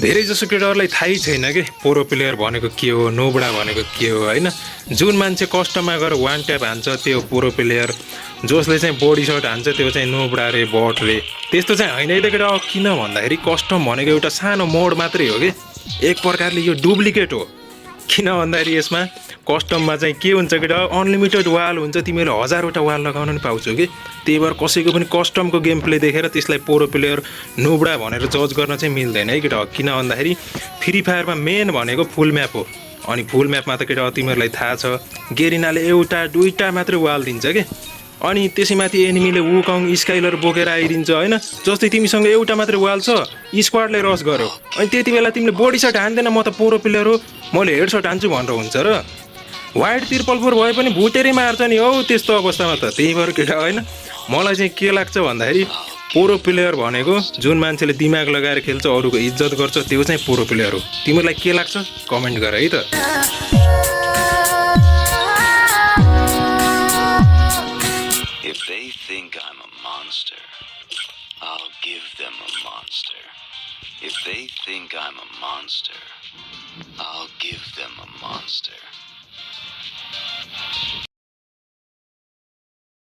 धेरैजसो केटाहरूलाई थाहै छैन कि प्रो प्लेयर भनेको के हो, नोबडा भनेको के हो होइन। जुन मान्छे कस्टममा गएर वान ट्याप हान्छ त्यो प्रो प्लेयर, जसले चाहिँ बडी सर्ट हान्छ त्यो चाहिँ नोबडा रे, बट रे। त्यस्तो चाहिँ होइन है त केटा। किन भन्दाखेरि कस्टम भनेको एउटा सानो मोड मात्रै हो कि, एक प्रकारले यो डुप्लिकेट हो। किन भन्दाखेरि यसमा कस्टममा चाहिँ के हुन्छ केटा, अनलिमिटेड वाल हुन्छ, तिमीले 1000वटा वाल लगाउन पनि पाउँछौ कि। त्यही भएर कसैको पनि कस्टमको गेम प्ले देखेर त्यसलाई प्रो प्लेयर नोबडा भनेर जज गर्न चाहिँ मिल्दैन है केटा। किन भन्दाखेरि फ्री फायरमा मेन भनेको फुल म्याप हो। अनि फुल म्यापमा त केटा तिमीहरूलाई थाहा छ, गेरिनाले एउटा दुईटा मात्रै वाल दिन्छ कि। अनि त्यसैमाथि एनिमीले वुकङ स्काइलर बोकेर आइदिन्छ होइन। जस्तै तिमीसँग एउटा मात्रै वाल छ, स्क्वाडले रस गर्यो, अनि त्यति बेला तिमीले बडी सर्ट हान्दैन, म त प्रो प्लेयर हो, मैले हेड सर्ट हान्छु भनेर हुन्छ र। वाइड 4 भए पनि भुटेरै मार्छ नि हौ त्यस्तो अवस्थामा त। त्यही भएर केटा होइन, मलाई चाहिँ के लाग्छ भन्दाखेरि प्रो प्लेयर भनेको जुन मान्छेले दिमाग लगाएर खेल्छ, अरूको इज्जत गर्छ, त्यो चाहिँ प्रो प्लेयर हो। तिमीलाई के लाग्छ कमेन्ट गर है त। If they think I'm a monster, I'll give them a monster. If they think I'm a monster, I'll give them a monster.